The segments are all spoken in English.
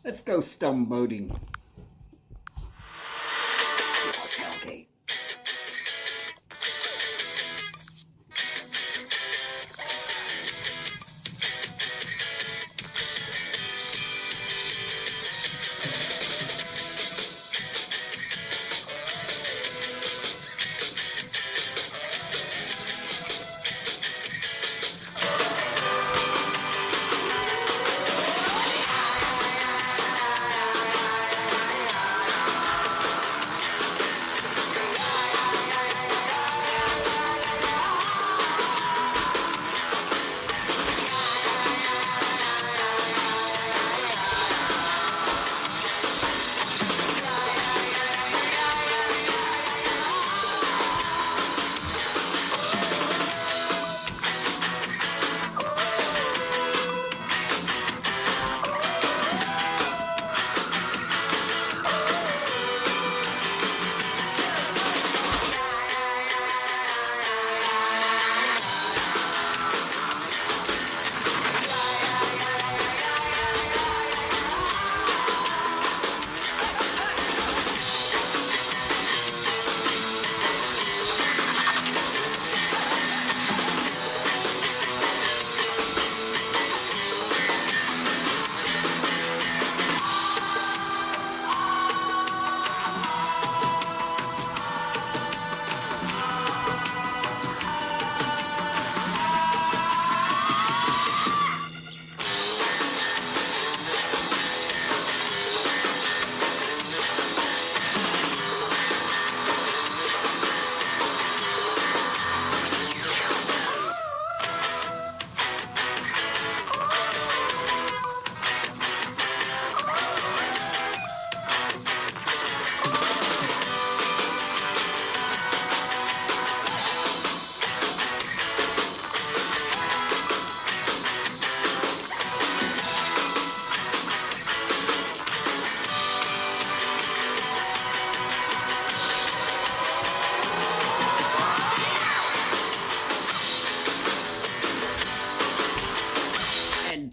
Let's go stumboating. Tailgate.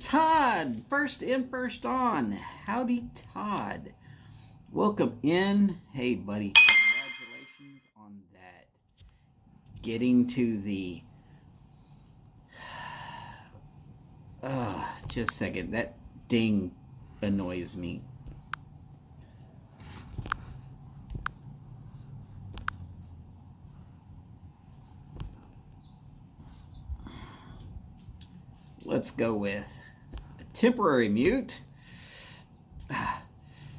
Todd, first in, first on. Howdy, Todd. Welcome in. Hey, buddy. Congratulations on that. Getting to the... just a second. That ding annoys me. Let's go with a temporary mute.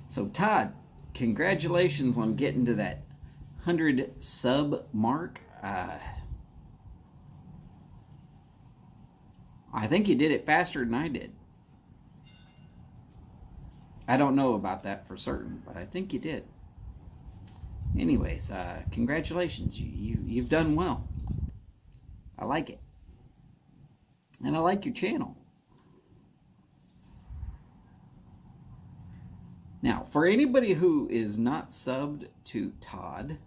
So Todd, congratulations on getting to that 100 sub mark. I think you did it faster than I did. I don't know about that for certain, but I think you did. Anyways, congratulations. You've done well. I like it. And I like your channel. Now, for anybody who is not subbed to Todd,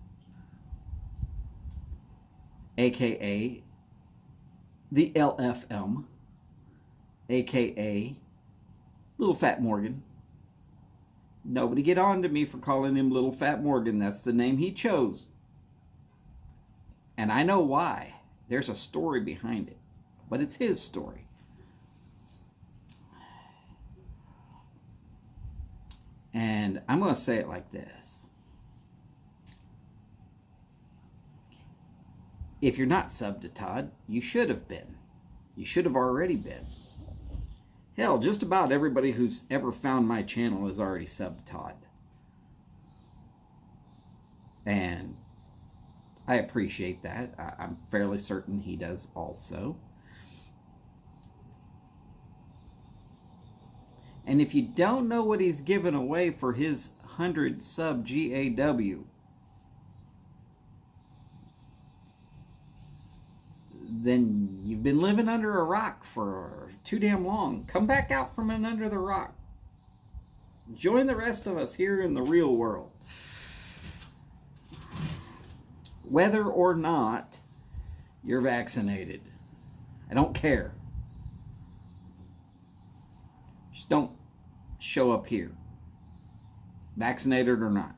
aka the LFM, aka Little Fat Morgan. Nobody get on to me for calling him Little Fat Morgan. That's the name he chose. And I know why. There's a story behind it. But it's his story. And I'm going to say it like this. If you're not subbed to Todd, you should have been. You should have already been. Hell, just about everybody who's ever found my channel has already subbed Todd. And I appreciate that. I'm fairly certain he does also. And if you don't know what he's giving away for his 100 sub GAW, then you've been living under a rock for too damn long. Come back out from under the rock. Join the rest of us here in the real world. Whether or not you're vaccinated. I don't care. show up here, vaccinated or not.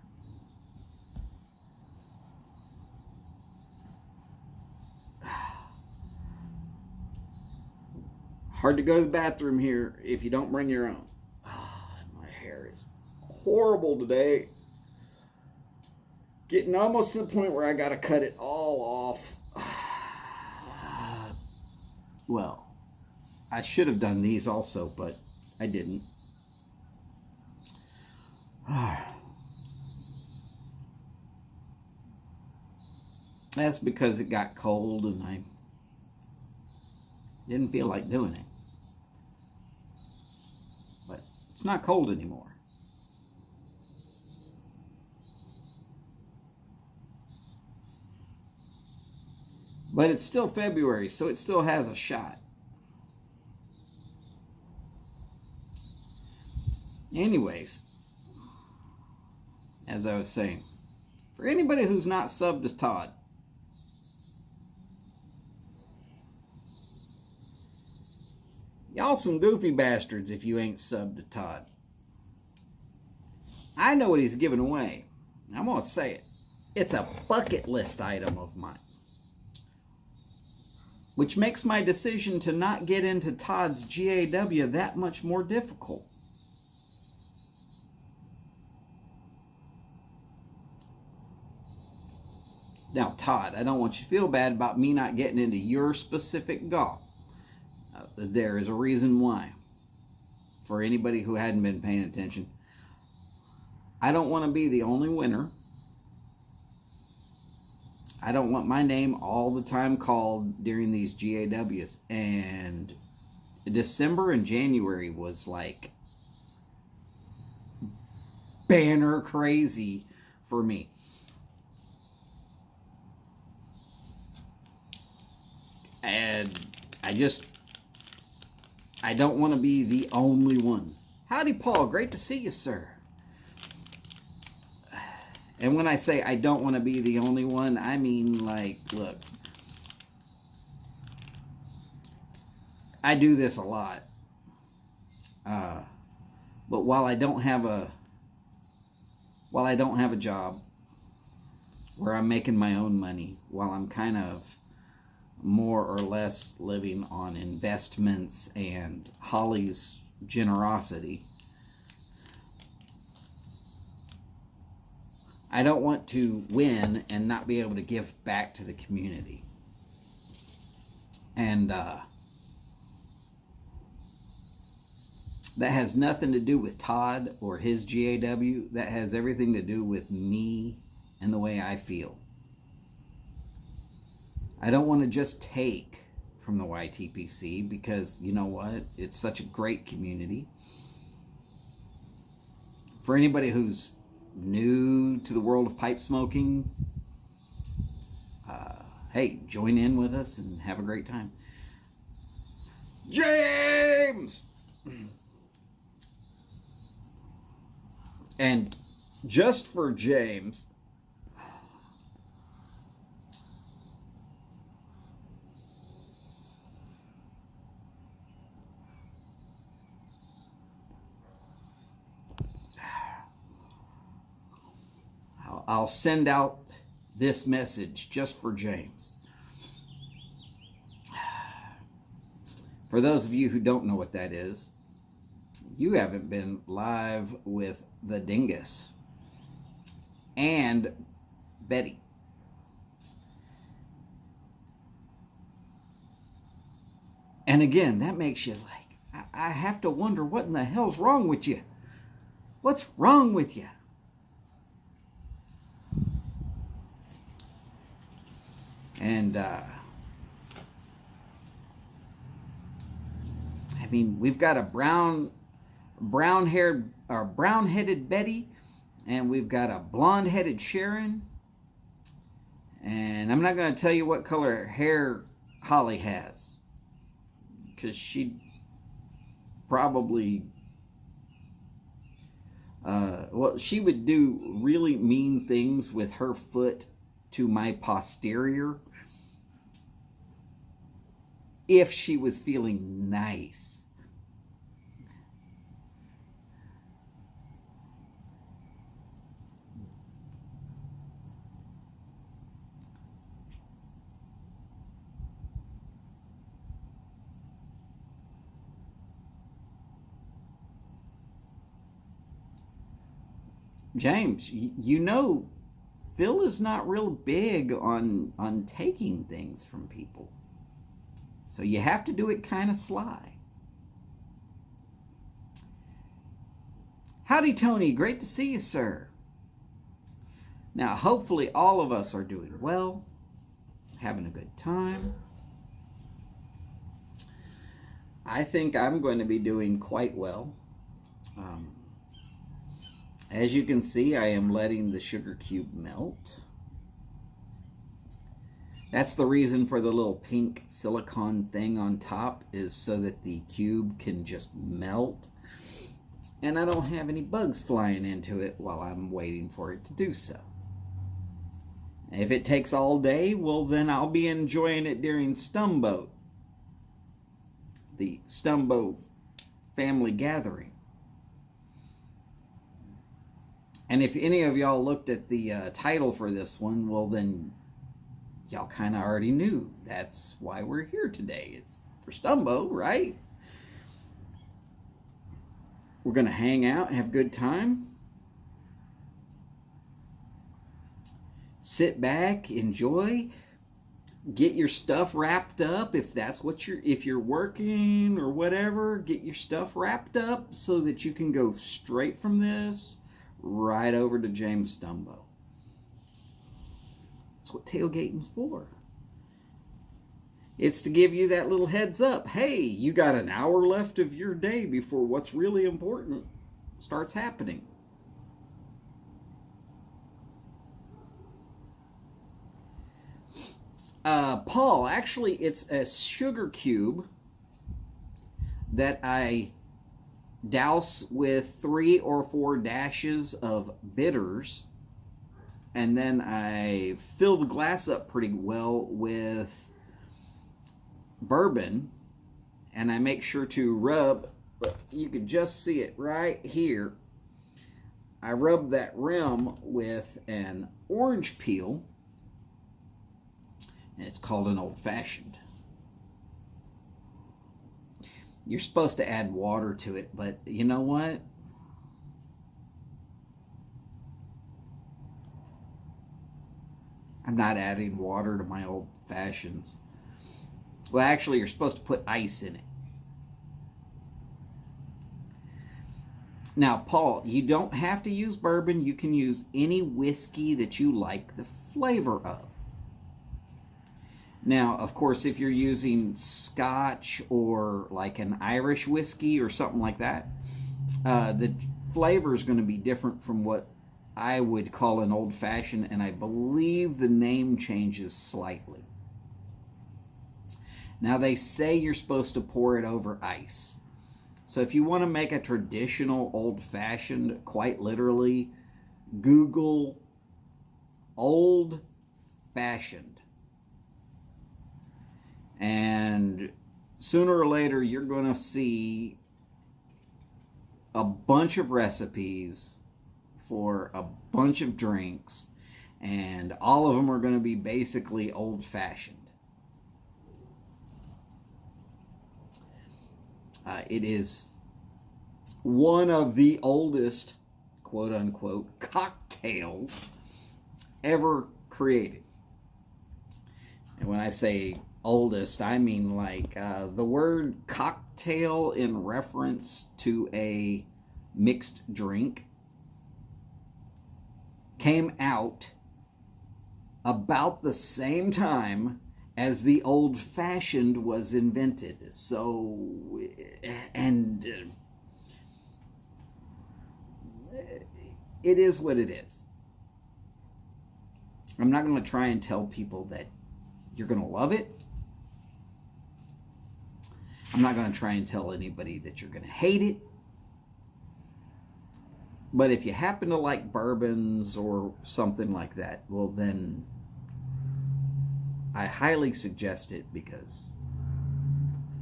Hard to go to the bathroom here if you don't bring your own. My hair is horrible today. Getting almost to the point where I gotta cut it all off. Well, I should have done these also, but I didn't. That's because it got cold and I didn't feel like doing it. But it's not cold anymore. But it's still February, so it still has a shot. Anyways, as I was saying, for anybody who's not subbed to Todd, y'all some goofy bastards if you ain't subbed to Todd. I know what he's giving away. I'm going to say it. It's a bucket list item of mine. Which makes my decision to not get into Todd's GAW that much more difficult. Now, Todd, I don't want you to feel bad about me not getting into your specific golf. There is a reason why. For anybody who hadn't been paying attention, I don't want to be the only winner. I don't want my name all the time called during these GAWs. And December and January was like banner crazy for me. And I don't want to be the only one. Howdy, Paul. Great to see you, sir. And when I say I don't want to be the only one, I mean, like, look, I do this a lot. But while I don't have a job where I'm making my own money, while I'm kind of more or less living on investments and Holly's generosity, I don't want to win and not be able to give back to the community. And that has nothing to do with Todd or his GAW. That has everything to do with me and the way I feel. I don't want to just take from the YTPC because, you know what? It's such a great community. For anybody who's new to the world of pipe smoking, hey, join in with us and have a great time. James! And just for James, I'll send out this message just for James. For those of you who don't know what that is, you haven't been live with the Dingus and Betty. And again, that makes you like, I have to wonder what in the hell's wrong with you? What's wrong with you? And I mean, we've got a brown-haired or brown-headed Betty, and we've got a blonde-headed Sharon. And I'm not going to tell you what color hair Holly has, because she'd probably well, she would do really mean things with her foot to my posterior if she was feeling nice. James, you know, Phil is not real big on taking things from people. So you have to do it kind of sly. Howdy, Tony. Great to see you, sir. Now, hopefully all of us are doing well, having a good time. I think I'm going to be doing quite well. As you can see, I am letting the sugar cube melt. That's the reason for the little pink silicone thing on top, is so that the cube can just melt and I don't have any bugs flying into it while I'm waiting for it to do so. If it takes all day, well, then I'll be enjoying it during Stumboat, the Stumbo family gathering. And if any of y'all looked at the title for this one, well, then y'all kind of already knew that's why we're here today. It's for Stumbo, right? We're going to hang out and have a good time. Sit back, enjoy, get your stuff wrapped up if that's what if you're working or whatever, get your stuff wrapped up so that you can go straight from this right over to James Stumbo. That's what tailgating's for. It's to give you that little heads up. Hey, you got an hour left of your day before what's really important starts happening. Paul, actually, it's a sugar cube that I douse with 3 or 4 dashes of bitters, and then I fill the glass up pretty well with bourbon, and I make sure to rub, you can just see it right here, I rub that rim with an orange peel, and it's called an old-fashioned. You're supposed to add water to it, but you know what? I'm not adding water to my old-fashions. Well, actually, you're supposed to put ice in it. Now, Paul, you don't have to use bourbon. You can use any whiskey that you like the flavor of. Now, of course, if you're using Scotch or like an Irish whiskey or something like that, the flavor is going to be different from what I would call an old-fashioned, and I believe the name changes slightly. Now, they say you're supposed to pour it over ice. So if you want to make a traditional old-fashioned, quite literally, Google old-fashioned. And sooner or later, you're going to see a bunch of recipes for a bunch of drinks, and all of them are going to be basically old-fashioned. It is one of the oldest, quote-unquote, cocktails ever created. And when I say oldest, I mean like the word cocktail in reference to a mixed drink came out about the same time as the old-fashioned was invented. So, and it is what it is. I'm not going to try and tell people that you're going to love it. I'm not going to try and tell anybody that you're going to hate it. But if you happen to like bourbons or something like that, well then I highly suggest it, because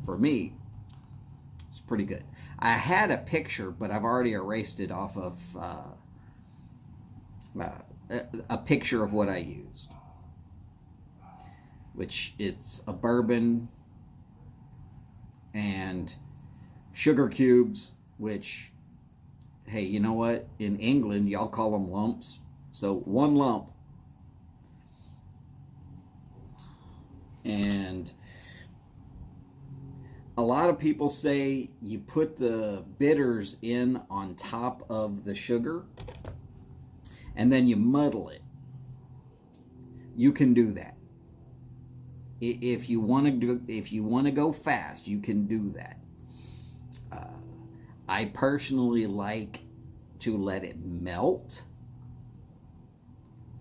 for me, it's pretty good. I had a picture, but I've already erased it off of a picture of what I used, which it's a bourbon and sugar cubes, which hey, you know what? In England, y'all call them lumps. So 1 lump. And a lot of people say you put the bitters in on top of the sugar and then you muddle it. You can do that. If you want to go fast, you can do that. I personally like to let it melt.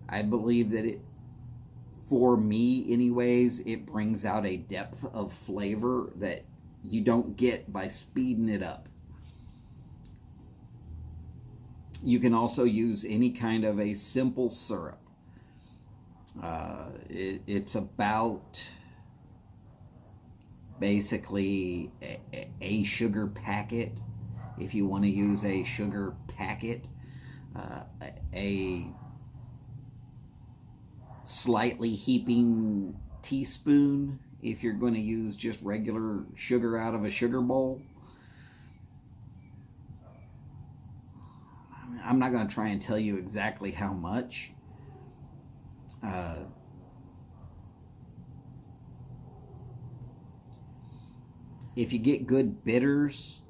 I believe that it, for me anyways, it brings out a depth of flavor that you don't get by speeding it up. You can also use any kind of a simple syrup. It's about basically a sugar packet. If you want to use a sugar packet, a slightly heaping teaspoon if you're going to use just regular sugar out of a sugar bowl. I'm not going to try and tell you exactly how much. If you get good bitters,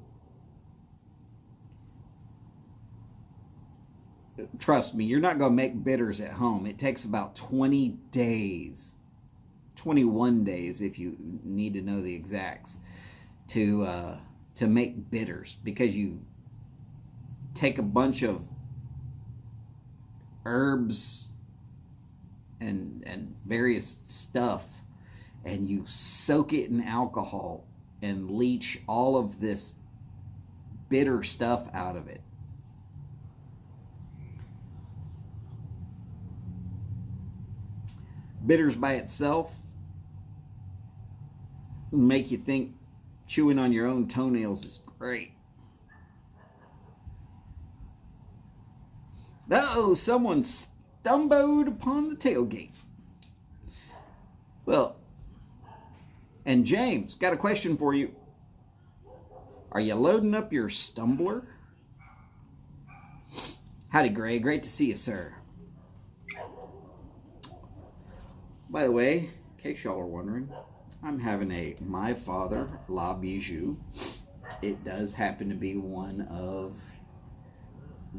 trust me, you're not going to make bitters at home. It takes about 20 days, 21 days if you need to know the exacts, to make bitters, because you take a bunch of herbs and various stuff and you soak it in alcohol and leach all of this bitter stuff out of it. Bitters by itself make you think chewing on your own toenails is great. Uh-oh, someone stumbled upon the tailgate. Well, and James, got a question for you. Are you loading up your Stumbler? Howdy, Gray. Great to see you, sir. By the way, in case y'all are wondering, I'm having a My Father La Bijou. It does happen to be one of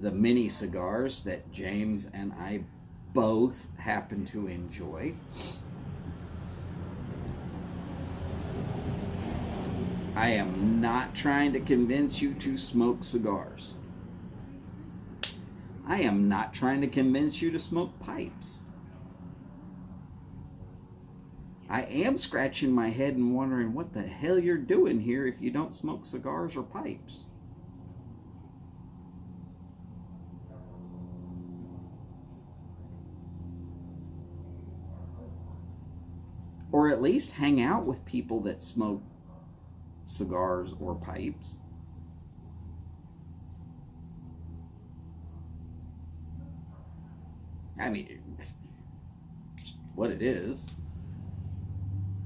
the mini cigars that James and I both happen to enjoy. I am not trying to convince you to smoke cigars. I am not trying to convince you to smoke pipes. I am scratching my head and wondering what the hell you're doing here if you don't smoke cigars or pipes. Or at least hang out with people that smoke cigars or pipes. I mean, it's what it is.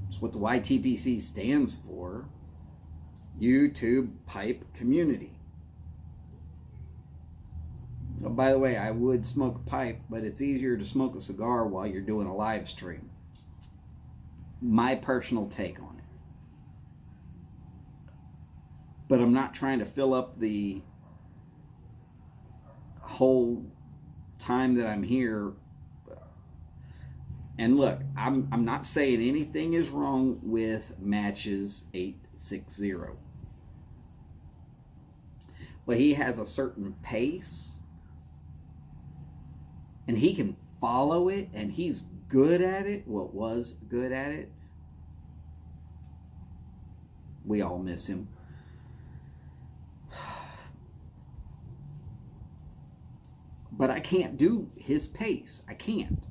It's what the YTPC stands for. YouTube Pipe Community. Oh, by the way, I would smoke a pipe, but it's easier to smoke a cigar while you're doing a live stream. My personal take on it. But I'm not trying to fill up the whole time that I'm here. And look, I'm not saying anything is wrong with Matches 860. But he has a certain pace. And he can follow it. And he's good at it. Well, was good at it. We all miss him. But I can't do his pace. I can't.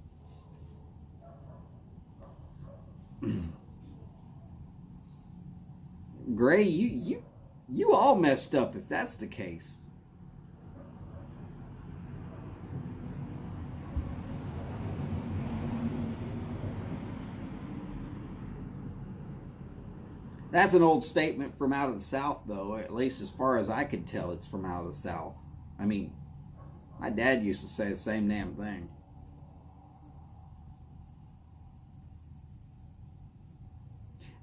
Gray, you all messed up if that's the case. That's an old statement from out of the South, though. At least as far as I could tell, it's from out of the South. I mean, my dad used to say the same damn thing.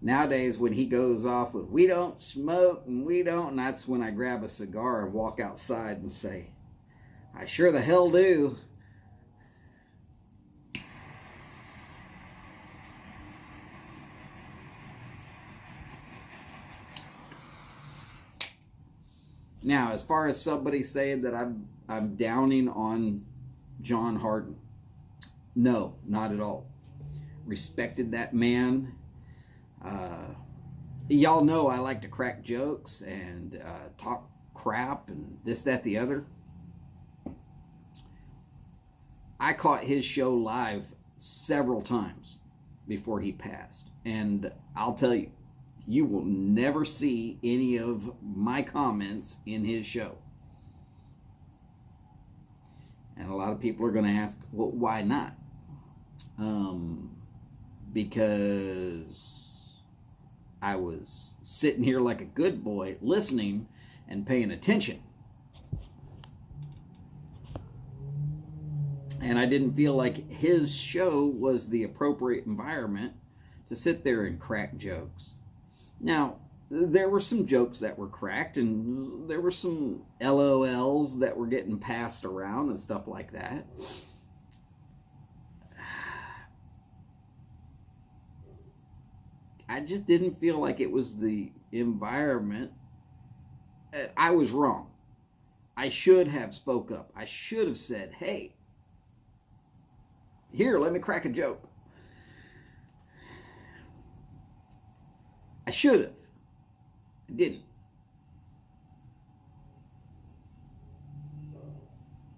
Nowadays, when he goes off with, we don't smoke and we don't, and that's when I grab a cigar and walk outside and say, I sure the hell do. Now, as far as somebody saying that I'm downing on John Harden, no, not at all. Respected that man. Y'all know I like to crack jokes and talk crap and this, that, the other. I caught his show live several times before he passed, and I'll tell you, you will never see any of my comments in his show. And a lot of people are going to ask, well, why not? Because I was sitting here like a good boy, listening and paying attention. And I didn't feel like his show was the appropriate environment to sit there and crack jokes. Now, there were some jokes that were cracked, and there were some LOLs that were getting passed around and stuff like that. I just didn't feel like it was the environment. I was wrong. I should have spoke up. I should have said, hey, here, let me crack a joke. I should have. I didn't.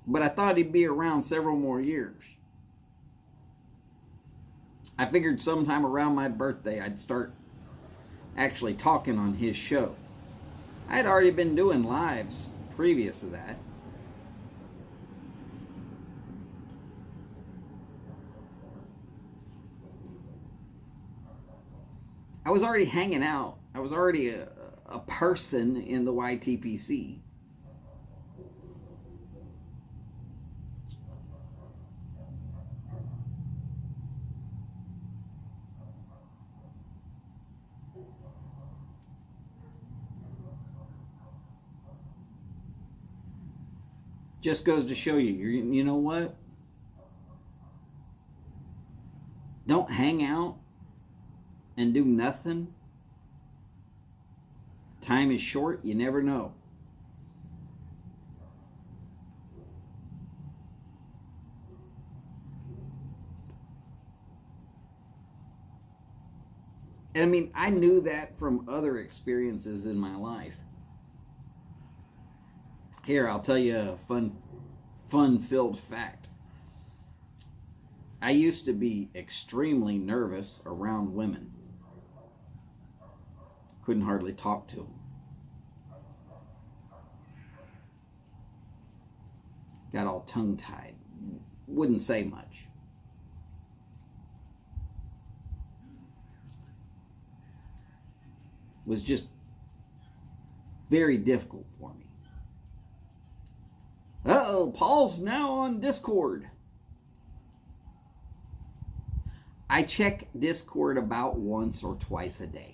But I thought he'd be around several more years. I figured sometime around my birthday I'd start actually talking on his show. I had already been doing lives previous to that. I was already hanging out. I was already a person in the YTPC. Just goes to show you, you know what? Don't hang out and do nothing. Time is short, you never know. And I mean, I knew that from other experiences in my life. Here, I'll tell you a fun-filled fact. I used to be extremely nervous around women. Couldn't hardly talk to them. Got all tongue-tied. Wouldn't say much. Was just very difficult for me. Uh-oh, Paul's now on Discord. I check Discord about once or twice a day.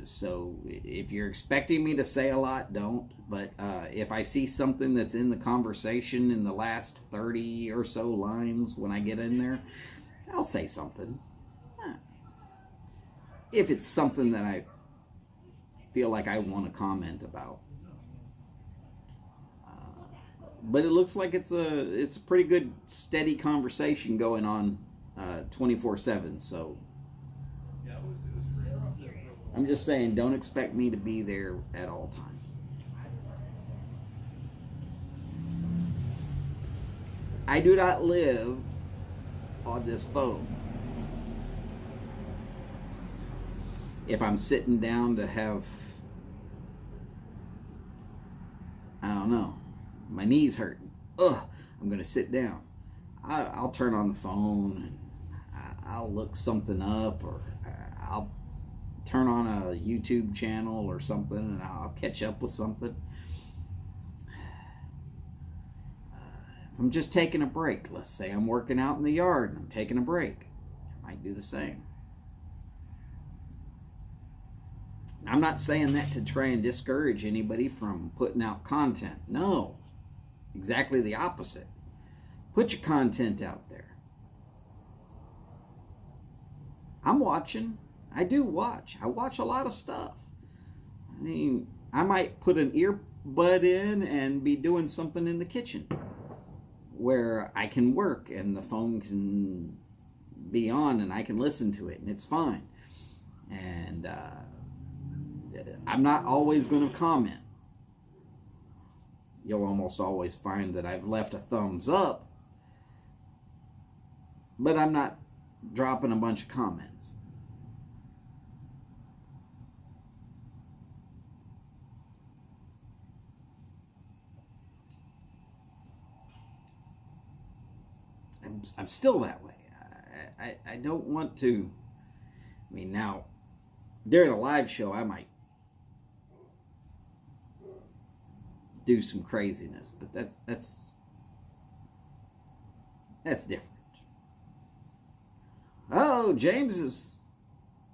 So if you're expecting me to say a lot, don't. But if I see something that's in the conversation in the last 30 or so lines when I get in there, I'll say something. If it's something that I feel like I want to comment about. But it looks like it's a pretty good steady conversation going on 24/7. So I'm just saying, don't expect me to be there at all times. I do not live on this phone. If I'm sitting down to have, I don't know, my knee's hurting. I'm going to sit down. I'll turn on the phone and I'll look something up, or I'll turn on a YouTube channel or something and I'll catch up with something. I'm just taking a break. Let's say I'm working out in the yard and I'm taking a break. I might do the same. I'm not saying that to try and discourage anybody from putting out content. No, exactly the opposite. Put your content out there. I'm watching. I do watch. I watch a lot of stuff. I mean, I might put an earbud in and be doing something in the kitchen where I can work and the phone can be on and I can listen to it and it's fine. And I'm not always going to comment. You'll almost always find that I've left a thumbs up, but I'm not dropping a bunch of comments. I'm still that way. I don't want to. I mean, now during a live show, I might do some craziness, but that's different. Oh, James is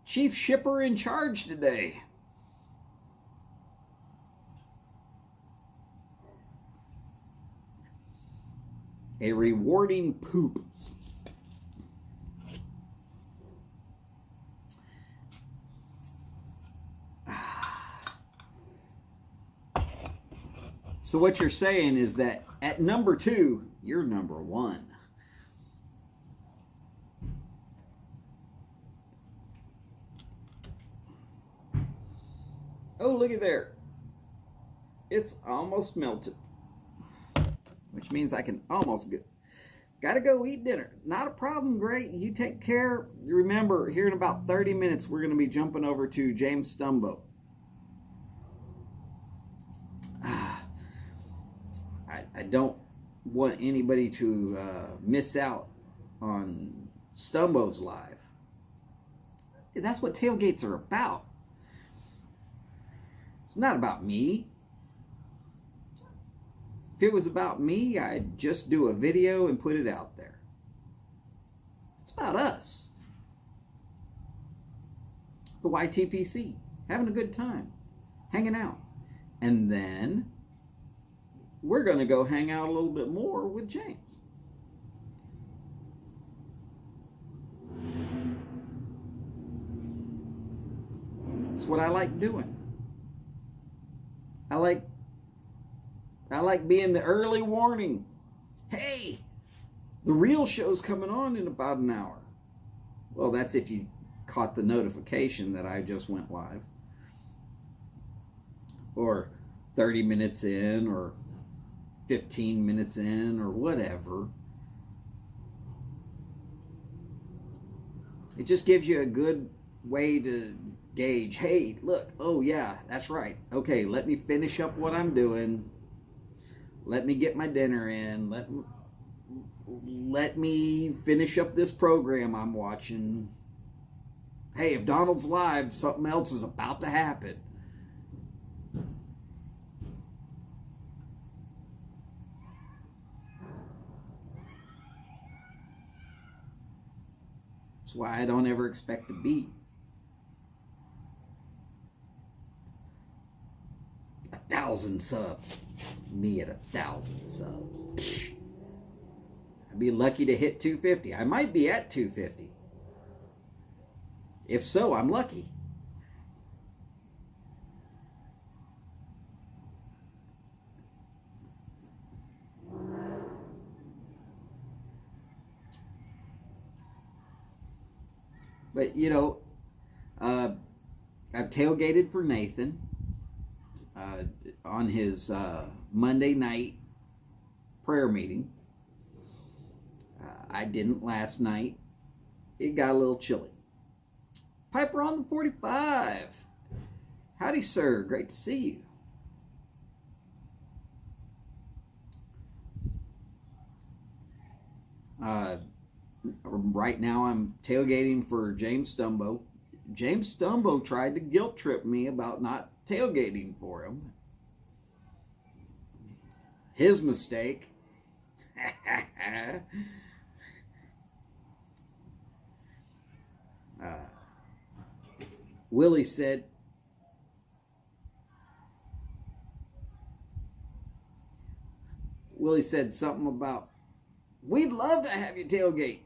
chief shipper in charge today. A rewarding poop. So what you're saying is that at number 2, you're number 1. Oh, look at there. It's almost melted. Which means I can almost go. Gotta go eat dinner. Not a problem, great. You take care. Remember, here in about 30 minutes, we're going to be jumping over to James Stumboat. I don't want anybody to miss out on Stumbo's live. That's what tailgates are about. It's not about me. If it was about me, I'd just do a video and put it out there. It's about us. The YTPC. Having a good time. Hanging out. And then we're going to go hang out a little bit more with James. That's what I like doing. I like being the early warning. Hey, the real show's coming on in about an hour. Well, that's if you caught the notification that I just went live. Or 30 minutes in, or 15 minutes in, or whatever. It just gives you a good way to gauge, hey, look, oh yeah, that's right. Okay, let me finish up what I'm doing. Let me get my dinner in. Let me finish up this program I'm watching. Hey, if Donald's live, something else is about to happen. That's why I don't ever expect to beat 1,000 subs. Me at 1,000 subs. I'd be lucky to hit 250. I might be at 250. If so, I'm lucky. But, you know, I've tailgated for Nathan on his Monday night prayer meeting. I didn't last night. It got a little chilly. Piper on the 45. Howdy, sir. Great to see you. Right now I'm tailgating for James Stumbo. James Stumbo tried to guilt trip me about not tailgating for him. His mistake. Willie said, something about, we'd love to have you tailgate.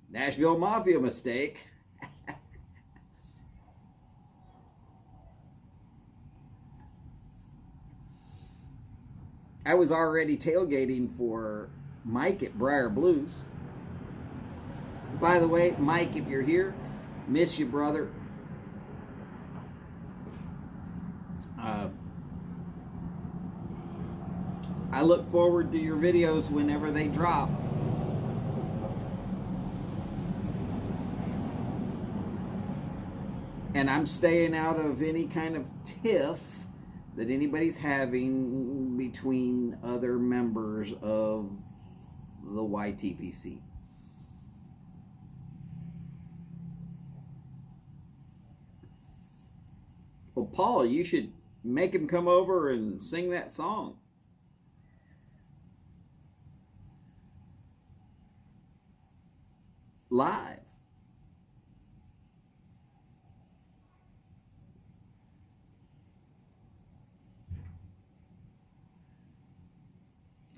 Nashville Mafia mistake. I was already tailgating for Mike at Briar Blues. By the way, Mike, if you're here, miss you, brother. I look forward to your videos whenever they drop. And I'm staying out of any kind of tiff that anybody's having between other members of the YTPC. Well, Paul, you should make him come over and sing that song. Live.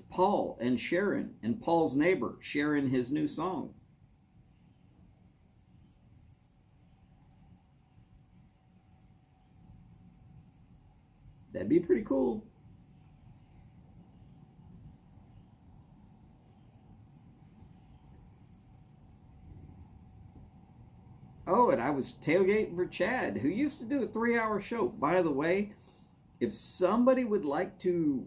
Paul and Sharon and Paul's neighbor sharing his new song. That'd be pretty cool. Oh, and I was tailgating for Chad, who used to do a 3-hour show. By the way, if somebody would like to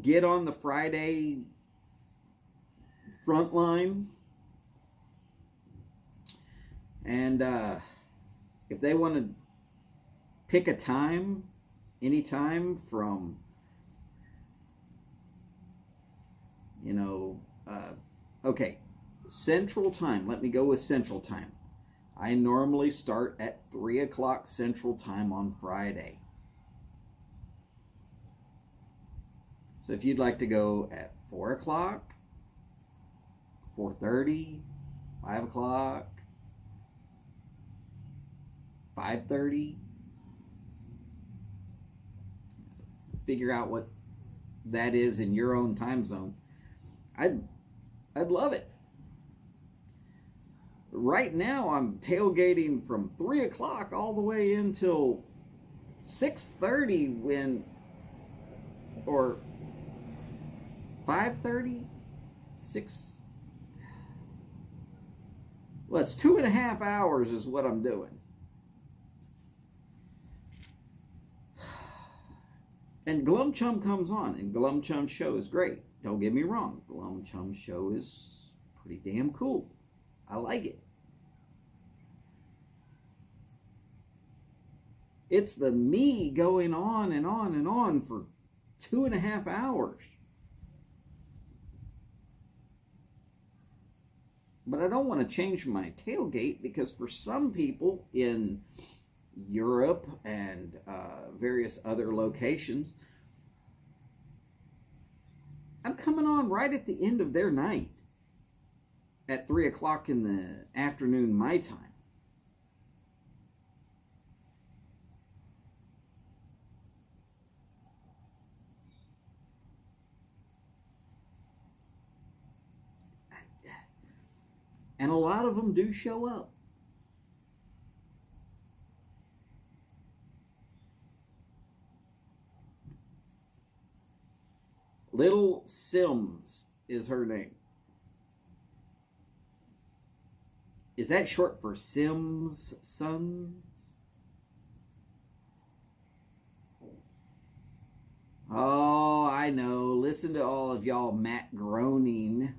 get on the Friday front line, and if they want to pick a time, anytime from, okay, Central Time. Let me go with Central Time. I normally start at 3 o'clock Central Time on Friday. So if you'd like to go at 4 o'clock, 4:30, 5 o'clock, 5:30, figure out what that is in your own time zone. I'd love it. Right now, I'm tailgating from 3 o'clock all the way until 6:30 or 5:30, 6. Well, it's 2.5 hours is what I'm doing. And Glum Chum comes on, and Glum Chum's show is great. Don't get me wrong. Glum Chum's show is pretty damn cool. I like it. It's the me going on and on and on for 2.5 hours. But I don't want to change my tailgate, because for some people in Europe and various other locations, I'm coming on right at the end of their night at 3 o'clock in the afternoon, my time. And a lot of them do show up. Little Sims is her name. Is that short for Sims Sons? Oh, I know. Listen to all of y'all Matt groaning.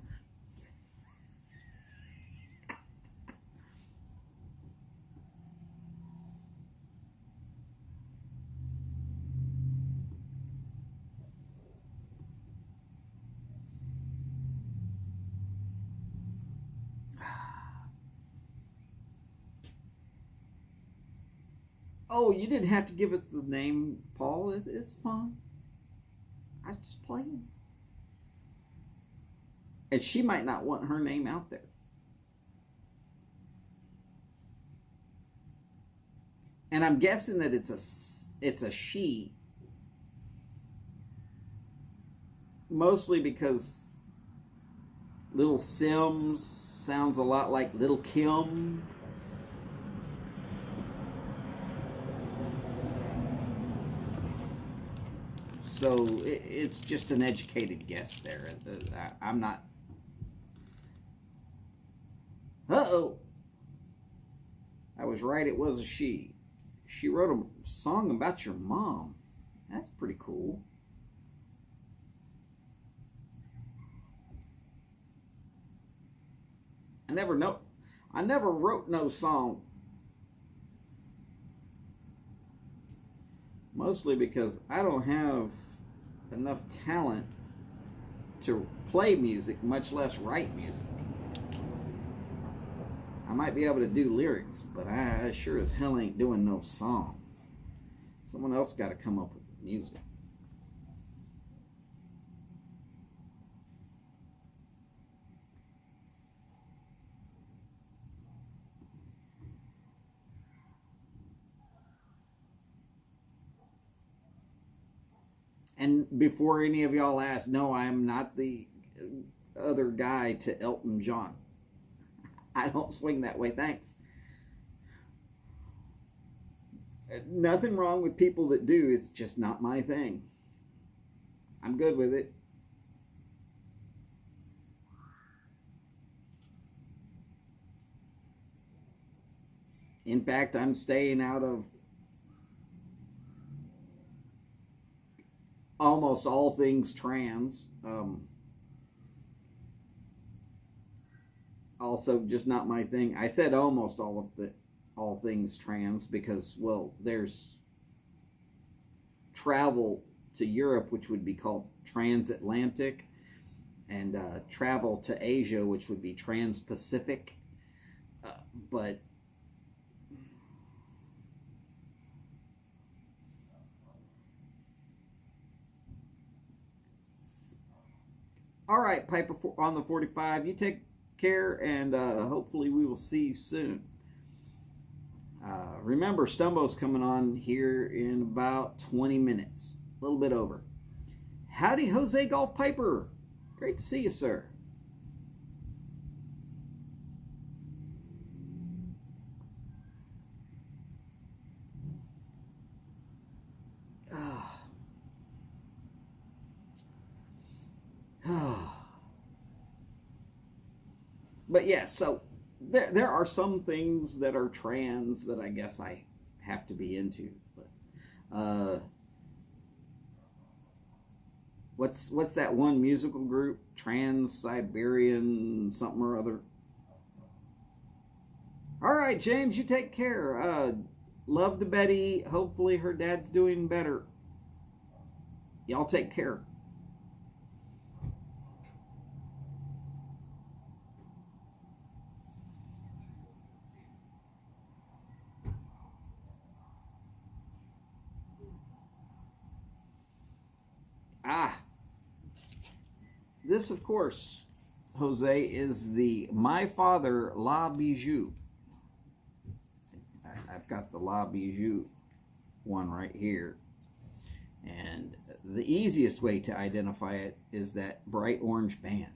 Oh, you didn't have to give us the name, Paul. It's fine. I'm just playing. And she might not want her name out there. And I'm guessing that it's a she, mostly because Little Sims sounds a lot like Little Kim. So it's just an educated guess there. I'm not. Uh-oh. I was right, it was a she. She wrote a song about your mom. That's pretty cool. I never wrote no song. Mostly because I don't have enough talent to play music, much less write music. I might be able to do lyrics, but I sure as hell ain't doing no song. Someone else got to come up with the music. And before any of y'all ask, no, I'm not the other guy to Elton John. I don't swing that way, thanks. Nothing wrong with people that do, it's just not my thing. I'm good with it. In fact, I'm staying out of almost all things trans. Also, just not my thing. I said almost all things trans because, well, there's travel to Europe, which would be called transatlantic, and travel to Asia, which would be trans-Pacific. But all right, Piper on the 45, you take care, and hopefully we will see you soon. Remember, Stumbo's coming on here in about 20 minutes, a little bit over. Howdy, Jose Golf Piper. Great to see you, sir. But yeah, so there are some things that are trans that I guess I have to be into. But what's that one musical group? Trans-Siberian something or other. All right, James, you take care. Love to Betty. Hopefully her dad's doing better. Y'all take care. This, of course, Jose, is the My Father La Bijou. I've got the La Bijou one right here. And the easiest way to identify it is that bright orange band.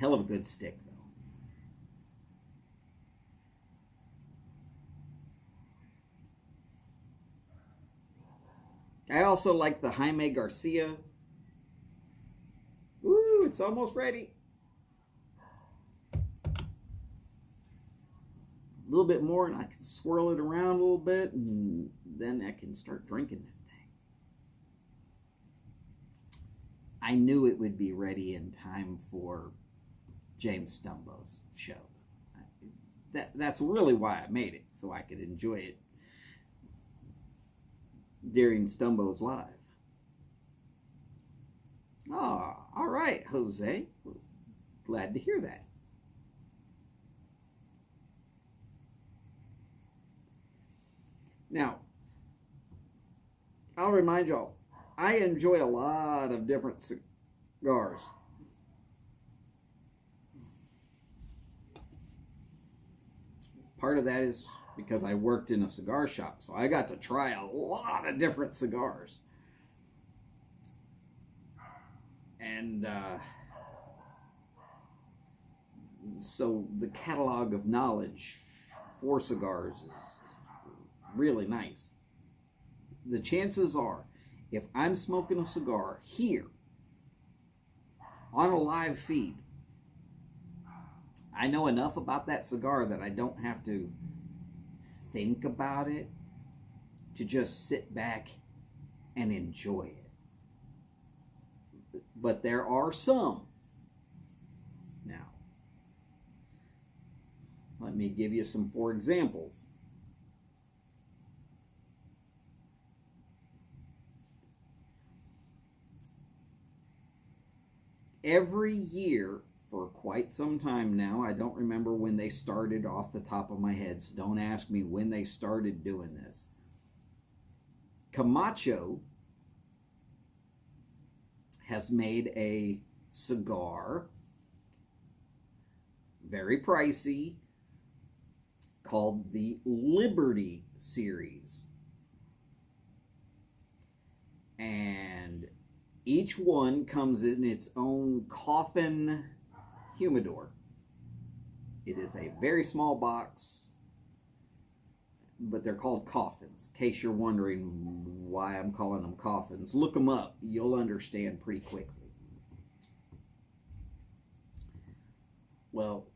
Hell of a good stick, though. I also like the Jaime Garcia. Ooh, it's almost ready. A little bit more and I can swirl it around a little bit and then I can start drinking that thing. I knew it would be ready in time for James Stumbo's show. That's really why I made it, so I could enjoy it during Stumbo's live. Oh, all right, Jose. Glad to hear that. Now, I'll remind y'all, I enjoy a lot of different cigars. Part of that is because I worked in a cigar shop, so I got to try a lot of different cigars. And so the catalog of knowledge for cigars is really nice. The chances are, if I'm smoking a cigar here on a live feed, I know enough about that cigar that I don't have to think about it, to just sit back and enjoy it. But there are some. Now, let me give you some for examples. Every year, for quite some time now, I don't remember when they started off the top of my head, so don't ask me when they started doing this. Camacho has made a cigar, very pricey, called the Liberty series. And each one comes in its own coffin humidor. It is a very small box, but they're called coffins. In case you're wondering why I'm calling them coffins, look them up. You'll understand pretty quickly. Well,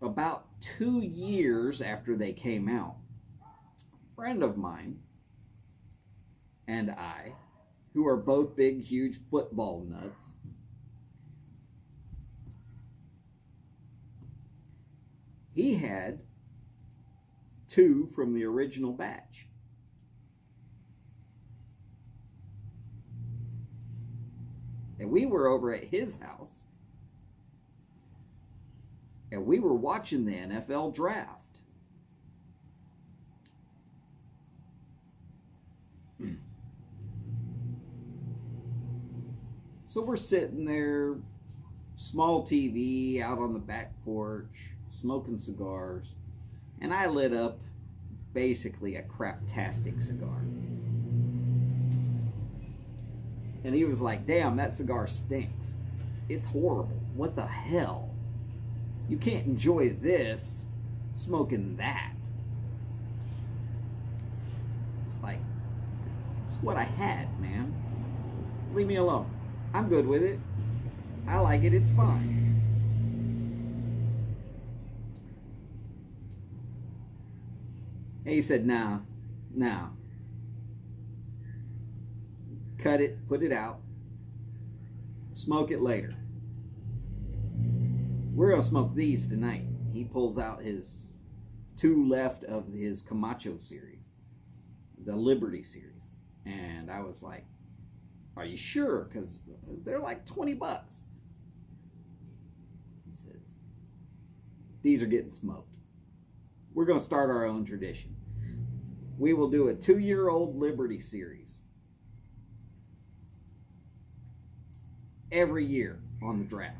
about 2 years after they came out, a friend of mine and I, who are both big, huge football nuts, he had 2 from the original batch. And we were over at his house, and we were watching the NFL draft. So we're sitting there, small TV out on the back porch, smoking cigars, and I lit up basically a craptastic cigar. And he was like, damn, that cigar stinks. It's horrible. What the hell? You can't enjoy this smoking that. It's like, it's what I had, man. Leave me alone. I'm good with it. I like it. It's fine. And he said, nah. Cut it, put it out, smoke it later. We're going to smoke these tonight. He pulls out his 2 left of his Camacho series, the Liberty series. And I was like, are you sure? Because they're like $20. He says, these are getting smoked. We're going to start our own tradition. We will do a 2-year-old Liberty series every year on the draft.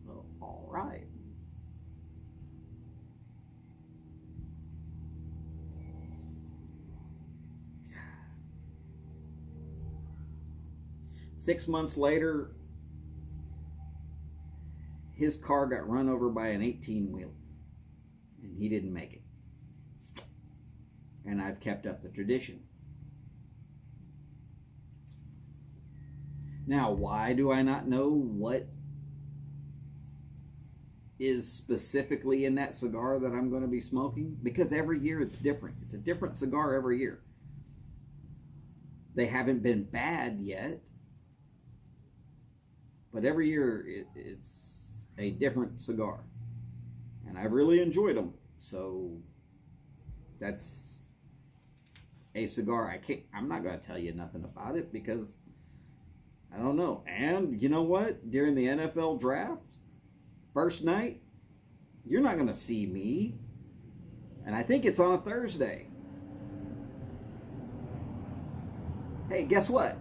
Well, all right. Six months later, his car got run over by an 18-wheeler, and he didn't make it. And I've kept up the tradition. Now, why do I not know what is specifically in that cigar that I'm going to be smoking? Because every year it's different. It's a different cigar every year. They haven't been bad yet, but every year it's a different cigar. And I've really enjoyed them. So that's a cigar I'm not going to tell you nothing about it because I don't know. And you know what? During the NFL draft, first night, you're not going to see me. And I think it's on a Thursday. hey, guess what?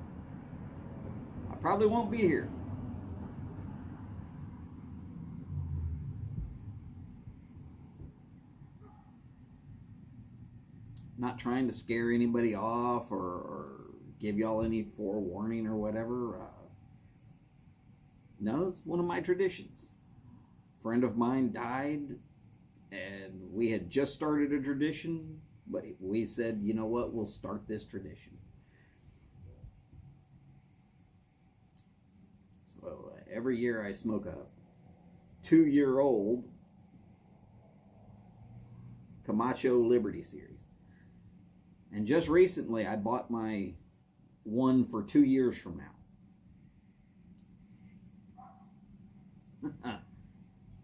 I probably won't be here. Not trying to scare anybody off or give y'all any forewarning or whatever. No, it's one of my traditions. A friend of mine died, and we had just started a tradition, but we said, you know what, we'll start this tradition. So every year I smoke a 2-year-old Camacho Liberty Series. And just recently I bought my one for 2 years from now.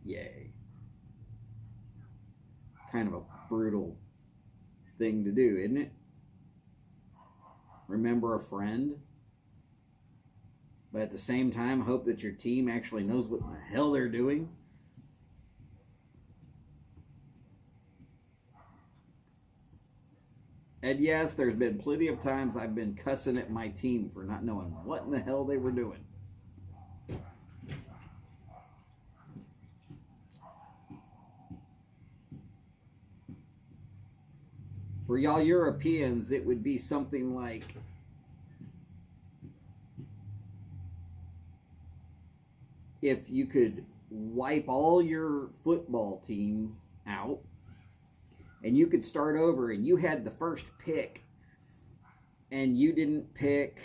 Yay. Kind of a brutal thing to do, isn't it? Remember a friend, but at the same time hope that your team actually knows what the hell they're doing. And yes, there's been plenty of times I've been cussing at my team for not knowing what in the hell they were doing. For y'all Europeans, it would be something like, if you could wipe all your football team out and you could start over and you had the first pick and you didn't pick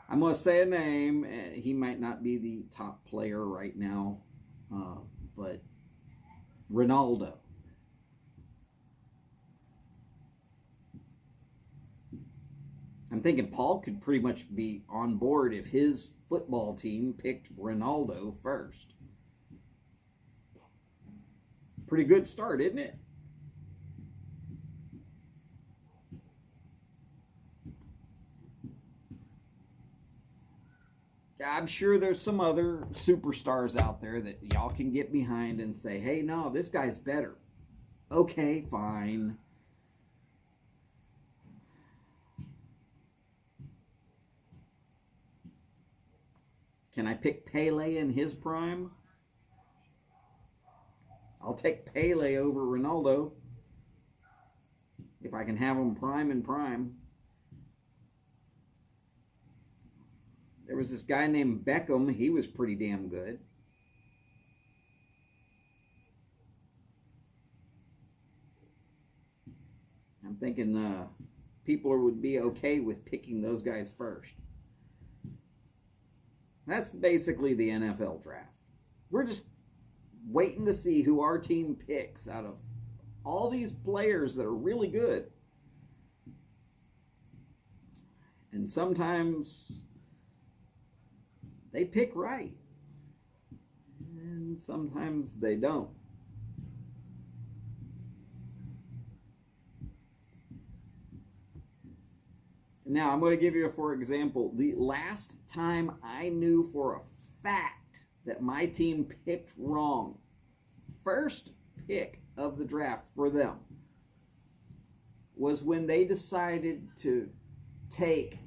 I'm going to say a name. He might not be the top player right now, but Ronaldo. I'm thinking Paul could pretty much be on board if his football team picked Ronaldo first. Pretty good start, isn't it? I'm sure there's some other superstars out there that y'all can get behind and say, hey, no, this guy's better. Okay, fine. Can I pick Pele in his prime? I'll take Pele over Ronaldo if I can have him prime and prime. There was this guy named Beckham. He was pretty damn good. I'm thinking people would be okay with picking those guys first. That's basically the NFL draft. We're just waiting to see who our team picks out of all these players that are really good. And sometimes they pick right. And sometimes they don't. Now, I'm going to give you, for example, the last time I knew for a fact that my team picked wrong, first pick of the draft for them, was when they decided to take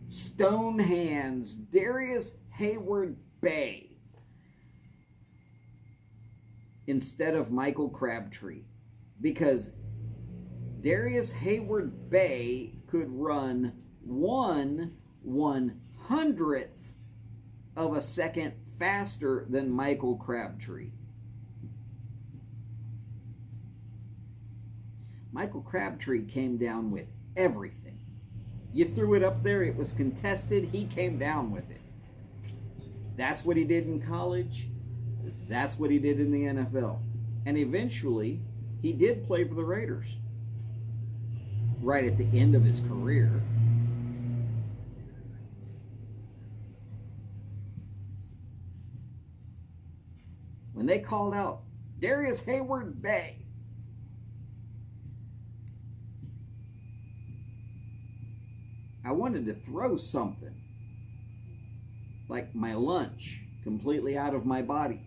Stonehands Darius Hayward Bay instead of Michael Crabtree, because Darius Hayward Bay could run 1/100th of a second faster than Michael Crabtree. Michael Crabtree came down with everything. You threw it up there, it was contested, he came down with it. That's what he did in college. That's what he did in the NFL. And eventually, he did play for the Raiders. Right at the end of his career. When they called out Darius Hayward Bay, I wanted to throw something, like my lunch, completely out of my body.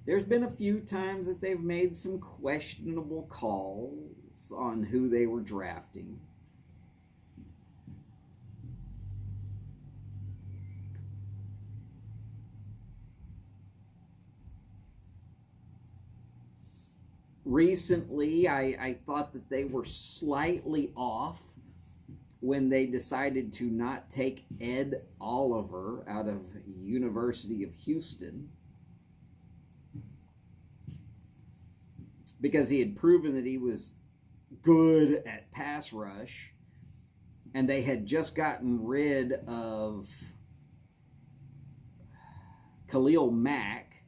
there's been a few times that they've made some questionable calls on who they were drafting. Recently, I thought that they were slightly off when they decided to not take Ed Oliver out of University of Houston, because he had proven that he was good at pass rush, and they had just gotten rid of Khalil Mack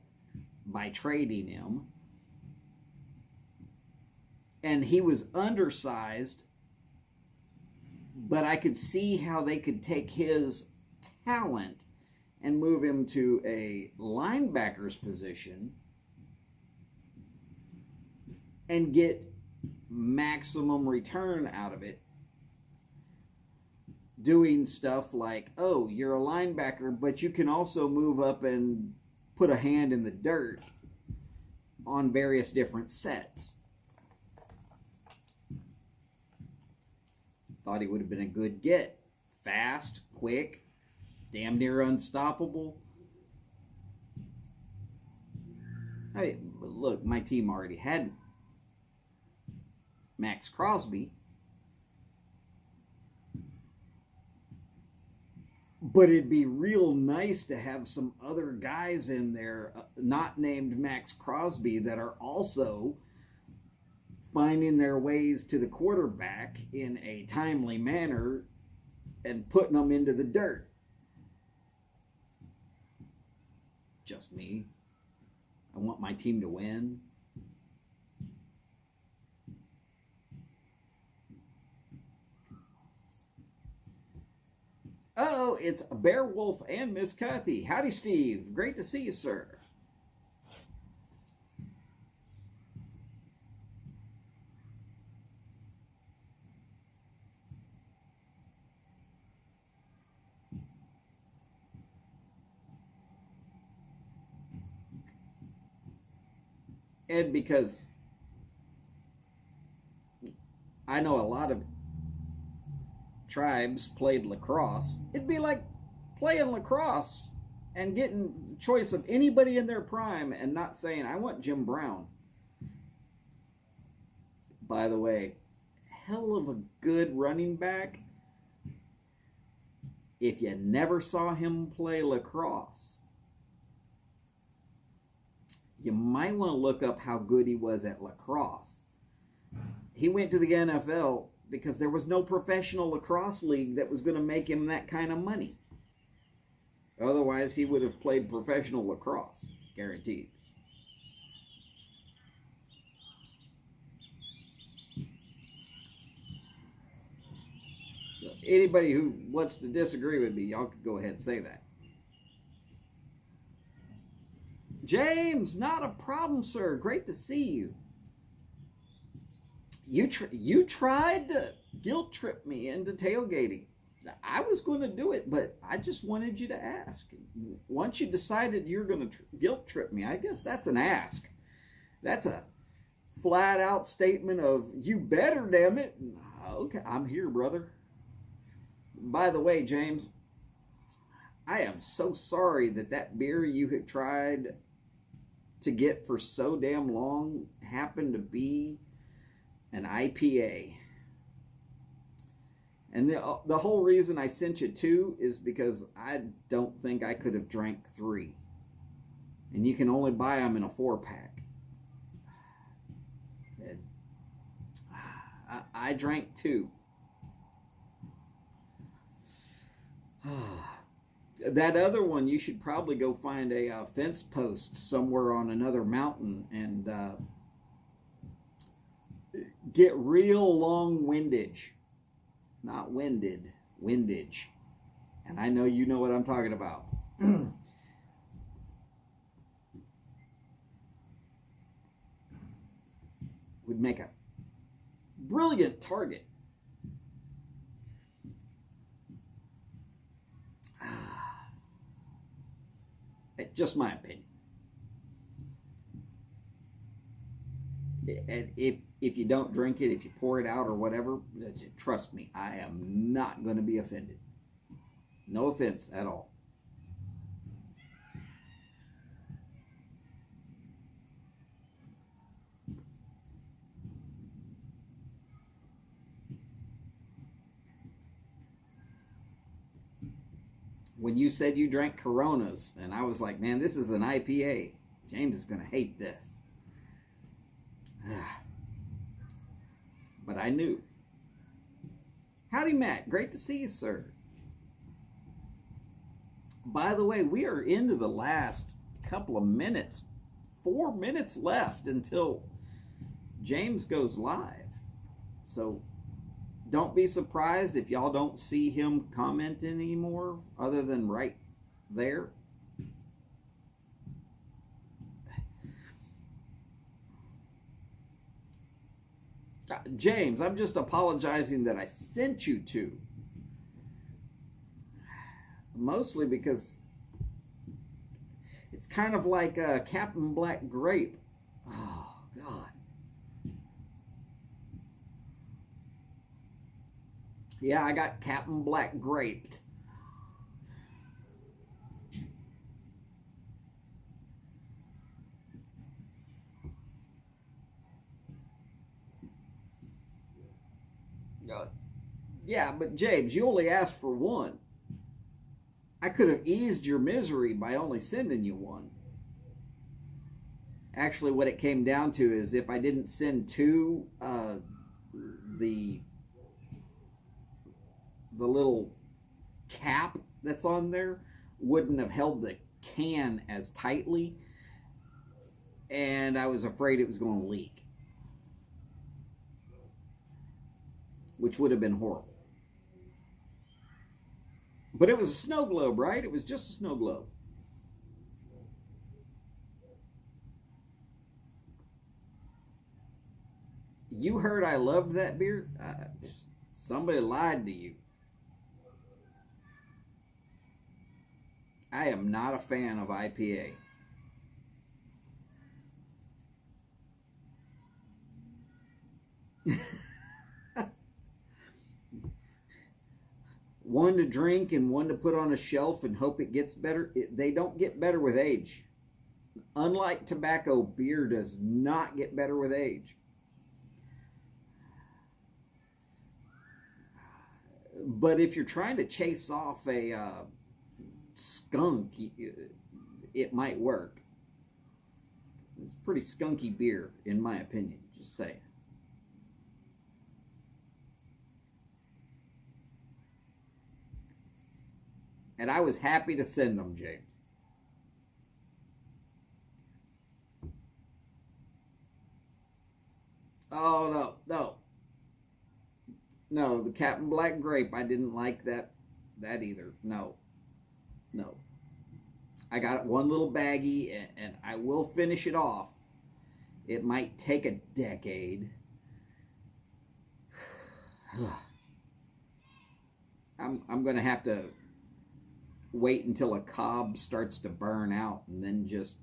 by trading him. And he was undersized, but I could see how they could take his talent and move him to a linebacker's position and get maximum return out of it, doing stuff like, oh, you're a linebacker, but you can also move up and put a hand in the dirt on various different sets. Thought he would have been a good get. Fast, quick, damn near unstoppable. Hey, look, my team already had Max Crosby. But it'd be real nice to have some other guys in there, not named Max Crosby, that are also finding their ways to the quarterback in a timely manner and putting them into the dirt. Just me. I want my team to win. Oh, it's Bear Wolf and Miss Cathy. Howdy, Steve. Great to see you, sir. Ed, because I know a lot of tribes played lacrosse. It'd be like playing lacrosse and getting choice of anybody in their prime and not saying, I want Jim Brown. By the way, hell of a good running back. If you never saw him play lacrosse, you might want to look up how good he was at lacrosse. He went to the NFL because there was no professional lacrosse league that was going to make him that kind of money. Otherwise, he would have played professional lacrosse, guaranteed. Anybody who wants to disagree with me, y'all could go ahead and say that. James, not a problem, sir. Great to see you. You tried to guilt trip me into tailgating. I was going to do it, but I just wanted you to ask. Once you decided you're going to guilt trip me, I guess that's an ask. That's a flat out statement of, you better, damn it. Okay, I'm here, brother. By the way, James, I am so sorry that beer you had tried to get for so damn long happened to be an IPA. And the whole reason I sent you 2 is because I don't think I could have drank 3. And you can only buy them in a 4-pack. I drank 2. That other one, you should probably go find a fence post somewhere on another mountain and get real long windage. Not winded, windage. And I know you know what I'm talking about. Would make a brilliant target. Just my opinion. And if you don't drink it, if you pour it out or whatever, trust me, I am not going to be offended. No offense at all. When you said you drank Coronas, and I was like, man, this is an IPA. James is going to hate this. But I knew. Howdy, Matt. Great to see you, sir. By the way, we are into the last couple of minutes. 4 minutes left until James goes live. So don't be surprised if y'all don't see him comment anymore, other than right there. James, I'm just apologizing that I sent you to. Mostly because it's kind of like Captain Black Grape. Oh, God. Yeah, I got Captain Black graped. Yeah, but James, you only asked for one. I could have eased your misery by only sending you one. Actually, what it came down to is if I didn't send two, the little cap that's on there wouldn't have held the can as tightly, and I was afraid it was going to leak, which would have been horrible. But it was a snow globe, right? It was just a snow globe. You heard I loved that beer? Somebody lied to you. I am not a fan of IPA. One to drink and one to put on a shelf and hope it gets better. They don't get better with age. Unlike tobacco, beer does not get better with age. But if you're trying to chase off a skunk, it might work. It's pretty skunky beer, in my opinion. Just saying. And I was happy to send them, James. Oh, no, the Captain Black Grape, I didn't like that either. No. I got one little baggie, and I will finish it off. It might take a decade. I'm going to have to wait until a cob starts to burn out and then just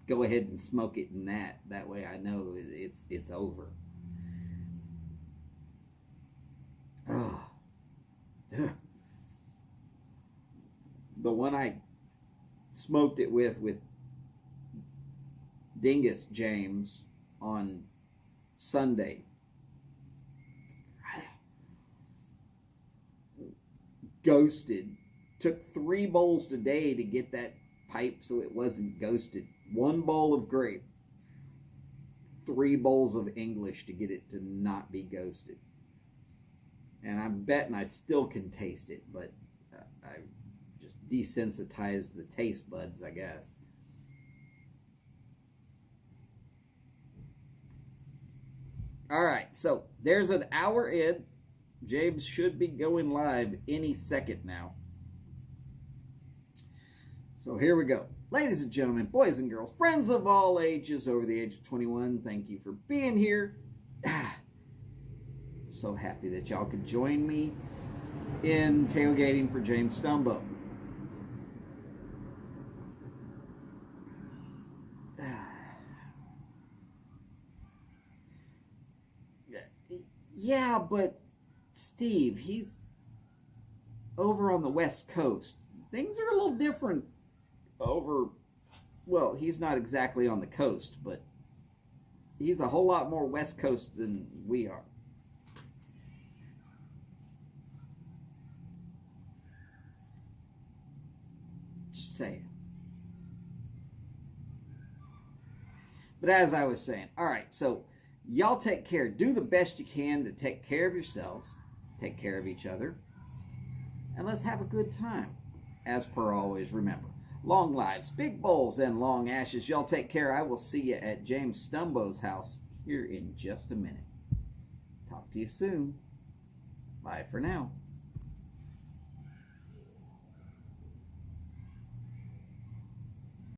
go ahead and smoke it in that. That way I know it's over. The one I smoked it with Dingus James on Sunday. Ghosted. Took 3 bowls today to get that pipe so it wasn't ghosted. 1 bowl of grape. 3 bowls of English to get it to not be ghosted. And I'm betting I still can taste it, but I just desensitized the taste buds, I guess. All right, so there's an hour in. James should be going live any second now. So here we go. Ladies and gentlemen, boys and girls, friends of all ages over the age of 21, thank you for being here. So happy that y'all could join me in tailgating for James Stumbo. Yeah, but Steve, he's over on the West Coast. Things are a little different over, well, he's not exactly on the coast, but he's a whole lot more West Coast than we are. Just saying. But as I was saying, all right, so y'all take care. Do the best you can to take care of yourselves, take care of each other, and let's have a good time. As per always, remember, long lives, big bowls, and long ashes. Y'all take care. I will see you at James Stumbo's house here in just a minute. Talk to you soon. Bye for now.